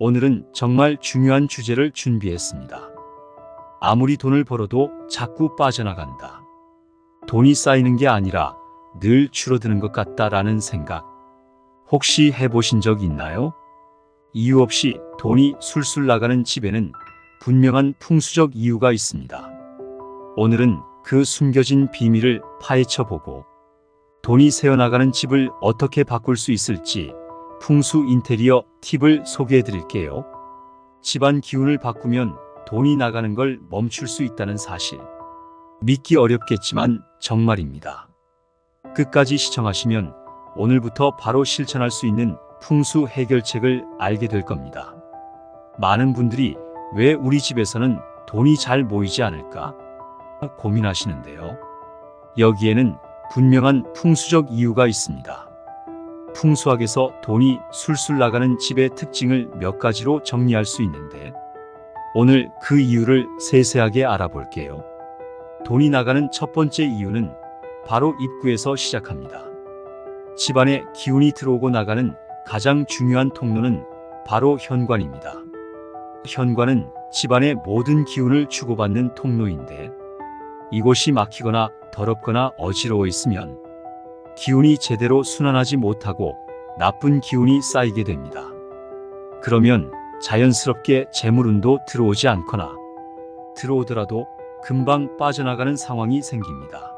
오늘은 정말 중요한 주제를 준비했습니다. 아무리 돈을 벌어도 자꾸 빠져나간다. 돈이 쌓이는 게 아니라 늘 줄어드는 것 같다라는 생각. 혹시 해보신 적 있나요? 이유 없이 돈이 술술 나가는 집에는 분명한 풍수적 이유가 있습니다. 오늘은 그 숨겨진 비밀을 파헤쳐보고 돈이 새어나가는 집을 어떻게 바꿀 수 있을지 풍수 인테리어 팁을 소개해 드릴게요. 집안 기운을 바꾸면 돈이 나가는 걸 멈출 수 있다는 사실. 믿기 어렵겠지만 정말입니다. 끝까지 시청하시면 오늘부터 바로 실천할 수 있는 풍수 해결책을 알게 될 겁니다. 많은 분들이 왜 우리 집에서는 돈이 잘 모이지 않을까 고민하시는데요. 여기에는 분명한 풍수적 이유가 있습니다. 풍수학에서 돈이 술술 나가는 집의 특징을 몇 가지로 정리할 수 있는데 오늘 그 이유를 세세하게 알아볼게요. 돈이 나가는 첫 번째 이유는 바로 입구에서 시작합니다. 집안에 기운이 들어오고 나가는 가장 중요한 통로는 바로 현관입니다. 현관은 집안의 모든 기운을 주고받는 통로인데 이곳이 막히거나 더럽거나 어지러워 있으면 기운이 제대로 순환하지 못하고 나쁜 기운이 쌓이게 됩니다. 그러면 자연스럽게 재물운도 들어오지 않거나 들어오더라도 금방 빠져나가는 상황이 생깁니다.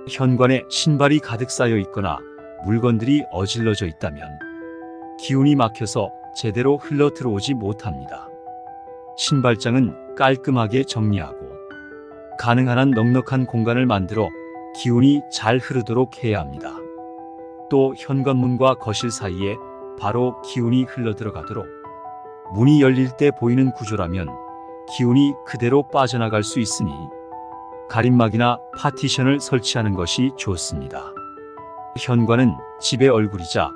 현관에 신발이 가득 쌓여 있거나 물건들이 어질러져 있다면 기운이 막혀서 제대로 흘러 들어오지 못합니다. 신발장은 깔끔하게 정리하고 가능한 한 넉넉한 공간을 만들어 기운이 잘 흐르도록 해야 합니다. 또 현관문과 거실 사이에 바로 기운이 흘러 들어가도록 문이 열릴 때 보이는 구조라면 기운이 그대로 빠져나갈 수 있으니 가림막이나 파티션을 설치하는 것이 좋습니다. 현관은 집의 얼굴이자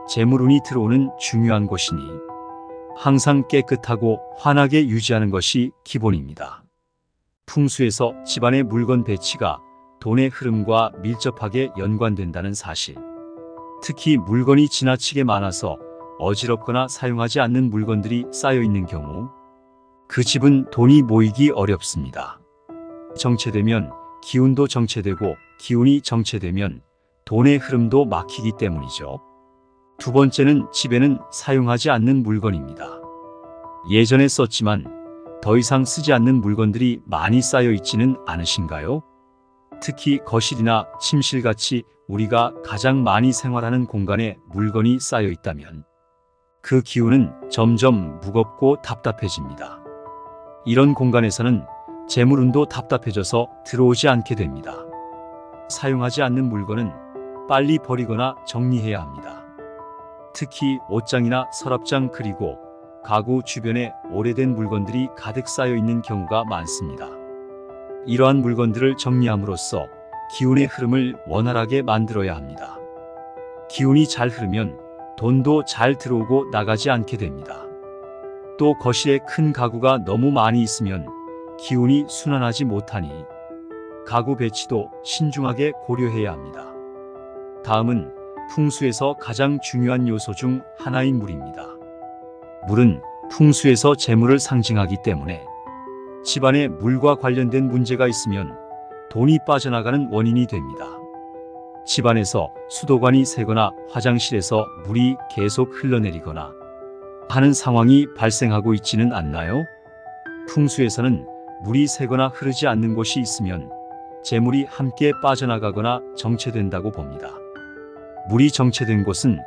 재물운이 들어오는 중요한 곳이니 항상 깨끗하고 환하게 유지하는 것이 기본입니다. 풍수에서 집안의 물건 배치가 돈의 흐름과 밀접하게 연관된다는 사실. 특히 물건이 지나치게 많아서 어지럽거나 사용하지 않는 물건들이 쌓여 있는 경우 그 집은 돈이 모이기 어렵습니다. 정체되면 기운도 정체되고 기운이 정체되면 돈의 흐름도 막히기 때문이죠. 두 번째는 집에는 사용하지 않는 물건입니다. 예전에 썼지만 더 이상 쓰지 않는 물건들이 많이 쌓여 있지는 않으신가요? 특히 거실이나 침실같이 우리가 가장 많이 생활하는 공간에 물건이 쌓여 있다면 그 기운은 점점 무겁고 답답해집니다. 이런 공간에서는 재물운도 답답해져서 들어오지 않게 됩니다. 사용하지 않는 물건은 빨리 버리거나 정리해야 합니다. 특히 옷장이나 서랍장 그리고 가구 주변에 오래된 물건들이 가득 쌓여 있는 경우가 많습니다. 이러한 물건들을 정리함으로써 기운의 흐름을 원활하게 만들어야 합니다. 기운이 잘 흐르면 돈도 잘 들어오고 나가지 않게 됩니다. 또 거실에 큰 가구가 너무 많이 있으면 기운이 순환하지 못하니 가구 배치도 신중하게 고려해야 합니다. 다음은 풍수에서 가장 중요한 요소 중 하나인 물입니다. 물은 풍수에서 재물을 상징하기 때문에 집안에 물과 관련된 문제가 있으면 돈이 빠져나가는 원인이 됩니다. 집안에서 수도관이 새거나 화장실에서 물이 계속 흘러내리거나 하는 상황이 발생하고 있지는 않나요? 풍수에서는 물이 새거나 흐르지 않는 곳이 있으면 재물이 함께 빠져나가거나 정체된다고 봅니다. 물이 정체된 곳은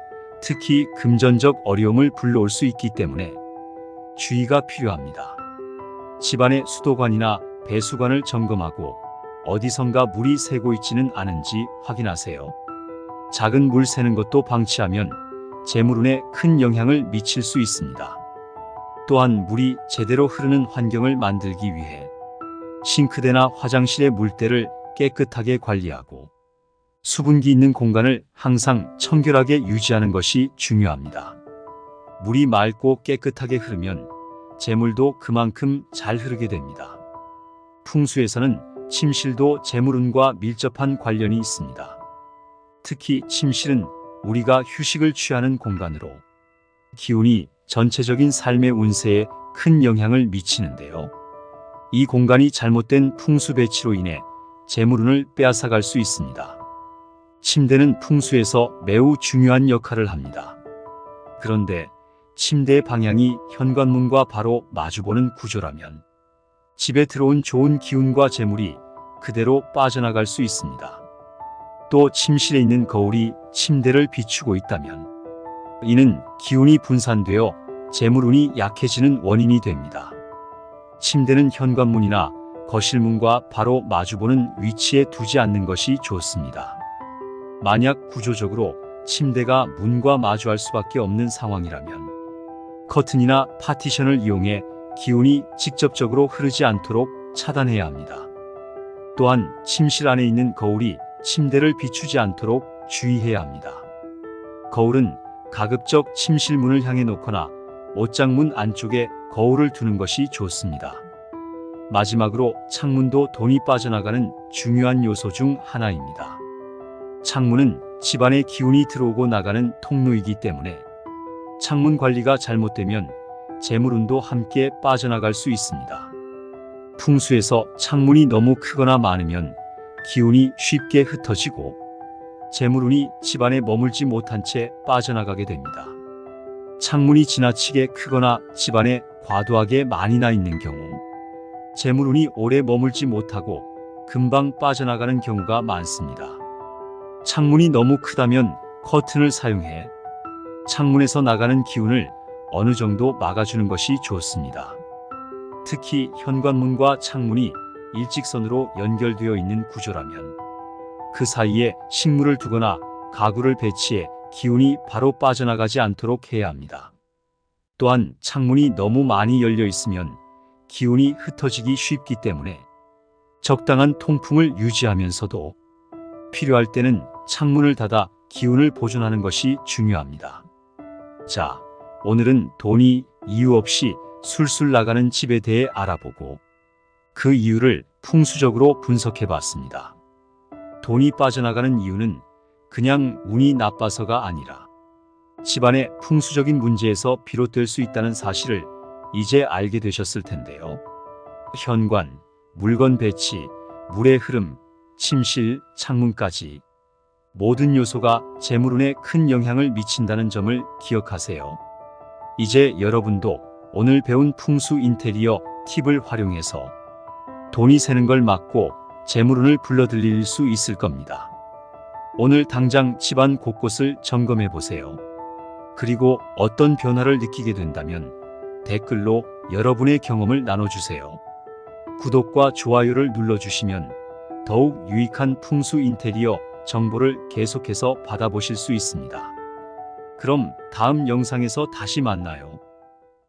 특히 금전적 어려움을 불러올 수 있기 때문에 주의가 필요합니다. 집안의 수도관이나 배수관을 점검하고 어디선가 물이 새고 있지는 않은지 확인하세요. 작은 물 새는 것도 방치하면 재물운에 큰 영향을 미칠 수 있습니다. 또한 물이 제대로 흐르는 환경을 만들기 위해 싱크대나 화장실의 물때를 깨끗하게 관리하고 수분기 있는 공간을 항상 청결하게 유지하는 것이 중요합니다. 물이 맑고 깨끗하게 흐르면 재물도 그만큼 잘 흐르게 됩니다. 풍수에서는 침실도 재물운과 밀접한 관련이 있습니다. 특히 침실은 우리가 휴식을 취하는 공간으로 기운이 전체적인 삶의 운세에 큰 영향을 미치는데요. 이 공간이 잘못된 풍수 배치로 인해 재물운을 빼앗아갈 수 있습니다. 침대는 풍수에서 매우 중요한 역할을 합니다. 그런데 침대의 방향이 현관문과 바로 마주보는 구조라면 집에 들어온 좋은 기운과 재물이 그대로 빠져나갈 수 있습니다. 또 침실에 있는 거울이 침대를 비추고 있다면 이는 기운이 분산되어 재물운이 약해지는 원인이 됩니다. 침대는 현관문이나 거실문과 바로 마주보는 위치에 두지 않는 것이 좋습니다. 만약 구조적으로 침대가 문과 마주할 수밖에 없는 상황이라면 커튼이나 파티션을 이용해 기운이 직접적으로 흐르지 않도록 차단해야 합니다. 또한 침실 안에 있는 거울이 침대를 비추지 않도록 주의해야 합니다. 거울은 가급적 침실 문을 향해 놓거나 옷장문 안쪽에 거울을 두는 것이 좋습니다. 마지막으로 창문도 돈이 빠져나가는 중요한 요소 중 하나입니다. 창문은 집안에 기운이 들어오고 나가는 통로이기 때문에 창문 관리가 잘못되면 재물운도 함께 빠져나갈 수 있습니다. 풍수에서 창문이 너무 크거나 많으면 기운이 쉽게 흩어지고 재물운이 집안에 머물지 못한 채 빠져나가게 됩니다. 창문이 지나치게 크거나 집안에 과도하게 많이 나 있는 경우 재물운이 오래 머물지 못하고 금방 빠져나가는 경우가 많습니다. 창문이 너무 크다면 커튼을 사용해 창문에서 나가는 기운을 어느 정도 막아주는 것이 좋습니다. 특히 현관문과 창문이 일직선으로 연결되어 있는 구조라면 그 사이에 식물을 두거나 가구를 배치해 기운이 바로 빠져나가지 않도록 해야 합니다. 또한 창문이 너무 많이 열려 있으면 기운이 흩어지기 쉽기 때문에 적당한 통풍을 유지하면서도 필요할 때는 창문을 닫아 기운을 보존하는 것이 중요합니다. 자, 오늘은 돈이 이유 없이 술술 나가는 집에 대해 알아보고 그 이유를 풍수적으로 분석해 봤습니다. 돈이 빠져나가는 이유는 그냥 운이 나빠서가 아니라 집안의 풍수적인 문제에서 비롯될 수 있다는 사실을 이제 알게 되셨을 텐데요. 현관, 물건 배치, 물의 흐름, 침실, 창문까지 모든 요소가 재물운에 큰 영향을 미친다는 점을 기억하세요. 이제 여러분도 오늘 배운 풍수 인테리어 팁을 활용해서 돈이 새는 걸 막고 재물운을 불러들일 수 있을 겁니다. 오늘 당장 집안 곳곳을 점검해 보세요. 그리고 어떤 변화를 느끼게 된다면 댓글로 여러분의 경험을 나눠주세요. 구독과 좋아요를 눌러주시면 더욱 유익한 풍수 인테리어 정보를 계속해서 받아보실 수 있습니다. 그럼 다음 영상에서 다시 만나요.